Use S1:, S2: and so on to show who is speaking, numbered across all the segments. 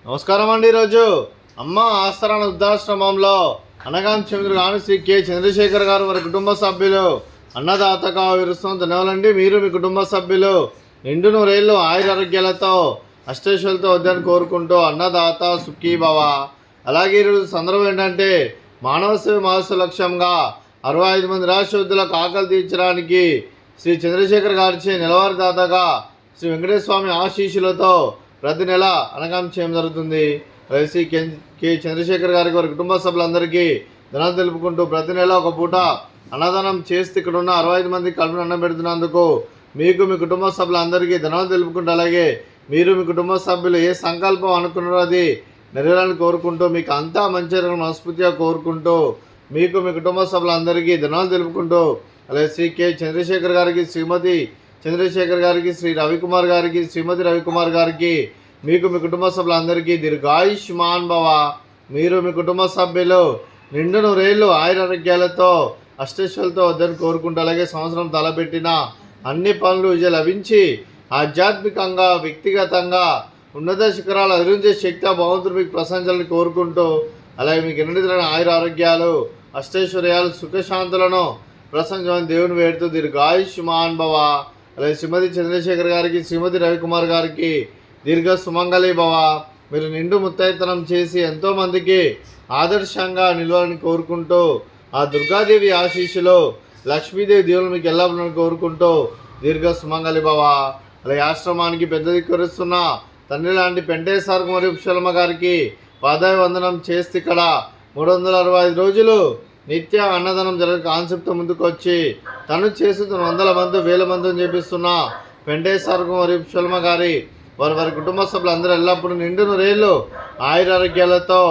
S1: నమస్కారం అండి. ఈరోజు అమ్మ ఆస్తరణ వృద్ధాశ్రమంలో అనగాం చంద్రుగాను శ్రీ కె చంద్రశేఖర్ గారు వారి కుటుంబ సభ్యులు అన్నదాతగా విరుస్తున్న ధన్యవాదాలండి. మీరు మీ కుటుంబ సభ్యులు నిండు నూరేళ్ళు ఆయురారోగ్యాలతో అష్టైశ్వర్యాలతో వద్దని కోరుకుంటూ అన్నదాత సుఖీభవ. అలాగే ఈరోజు సందర్భం ఏంటంటే మానవ సేవ మహోత్సవ లక్ష్యంగా 65 మంది రాష్ట్రోద్యులకు ఆకలి తీర్చడానికి శ్రీ చంద్రశేఖర్ గారిచే నెలవారీ దాతగా శ్రీ వెంకటేశ్వర స్వామి ఆశీస్సులతో ప్రతి నెల అనగాం చేయడం జరుగుతుంది. శ్రీ కె చంద్రశేఖర్ గారికి వారి కుటుంబ సభ్యులందరికీ ధనాలు తెలుపుకుంటూ ప్రతి నెల ఒక పూట అన్నదానం చేస్తే ఇక్కడ ఉన్న 65 మందికి కడుపున అన్నం పెడుతున్నందుకు మీకు మీ కుటుంబ సభ్యులందరికీ ధనాలు తెలుపుకుంటూ, అలాగే మీరు మీ కుటుంబ సభ్యులు ఏ సంకల్పం అనుకున్నారో అది నెరవేరాలని కోరుకుంటూ, మీకు అంతా మంచి మనస్ఫూర్తిగా కోరుకుంటూ, మీకు మీ కుటుంబ సభ్యులందరికీ ధనాలు తెలుపుకుంటూ, అలాగే శ్రీ కె చంద్రశేఖర్ గారికి, శ్రీమతి చంద్రశేఖర్ గారికి, శ్రీ రవికుమార్ గారికి, శ్రీమతి రవికుమార్ గారికి, మీకు మీ కుటుంబ సభ్యులందరికీ దీర్ఘాయుష్మాన్ భవ. మీరు మీ కుటుంబ సభ్యులు నిండు నూరేళ్ళు ఆయురారోగ్యాలతో అష్టైశ్వర్యాలతో వద్దని కోరుకుంటూ, అలాగే సంవత్సరం తలపెట్టిన అన్ని పనులు విజయం లభించి ఆధ్యాత్మికంగా వ్యక్తిగతంగా ఉన్నత శిఖరాలు అధిరించే శక్తి భగవంతుడు మీకు ప్రశంసలను కోరుకుంటూ, అలాగే మీకు ఎన్నిటిన ఆయురారోగ్యాలు అష్టైశ్వర్యాలు సుఖశాంతులను ప్రశంసమని దేవుని వేడుతూ దీర్ఘాయుష్మాన్ భవ. అలాగే శ్రీమతి చంద్రశేఖర్ గారికి, శ్రీమతి రవికుమార్ గారికి దీర్ఘ సుమంగళి భవ. మీరు నిండు ముత్తైతనం చేసి ఎంతోమందికి ఆదర్శంగా నిలవాలని కోరుకుంటూ, ఆ దుర్గాదేవి ఆశీస్సులో లక్ష్మీదేవి దేవులు మీకు ఎల్లప్పుడూ కోరుకుంటూ దీర్ఘ సుమంగళి భవ. అలాగే ఆశ్రమానికి పెద్ద దిక్కురిస్తున్న తండ్రి లాంటి పెంటేశ్వర మరియు పుష్పలమ్మ గారికి పాదాయ వందనం చేస్తే ఇక్కడ 365 రోజులు నిత్య అన్నదానం జరిగే కాన్సెప్ట్ ముందుకు వచ్చి తను చేస్తున్న 100 మంది 1000 మందిని చేపిస్తున్న పెంటేశ్వర మరియు పుష్పలమ్మ గారి వారి కుటుంబ సభ్యులందరూ ఎల్లప్పుడూ నిండు నూరేళ్ళు ఆయురారోగ్యాలతో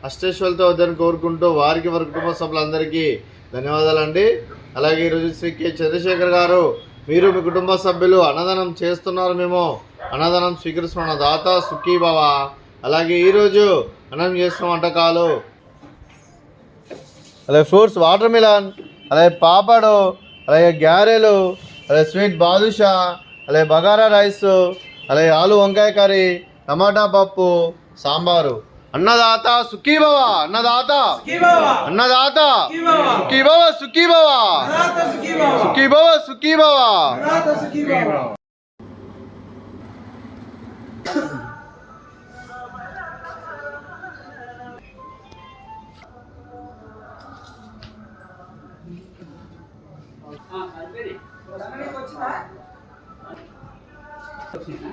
S1: అష్టైశ్వర్యాలతో వద్దని కోరుకుంటూ వారికి వారి కుటుంబ సభ్యులందరికీ ధన్యవాదాలండి. అలాగే ఈరోజు శ్రీ కె చంద్రశేఖర్ గారు, మీరు మీ కుటుంబ సభ్యులు అన్నదానం చేస్తున్నారు, మేము అన్నదానం స్వీకరిస్తున్న దాత సుఖీభవ. అలాగే ఈరోజు అన్నం చేస్తున్న వంటకాలు అలాగే ఫ్రూట్స్ వాటర్ మిలన్, అలాగే పాపడు, అలాగే గ్యారెలు, అలాగే స్వీట్ బాదుషా, అలాగే బగారా రైస్, అలాగే ఆలు వంకాయ కర్రీ, టమాటా పప్పు, సాంబారు. అన్నదాత సుఖీభవ, అన్నదాత అన్నదాత సుఖీభవ, సుఖీభవ సుఖీభవ, సుఖీభవ.
S2: వచ్చిందా?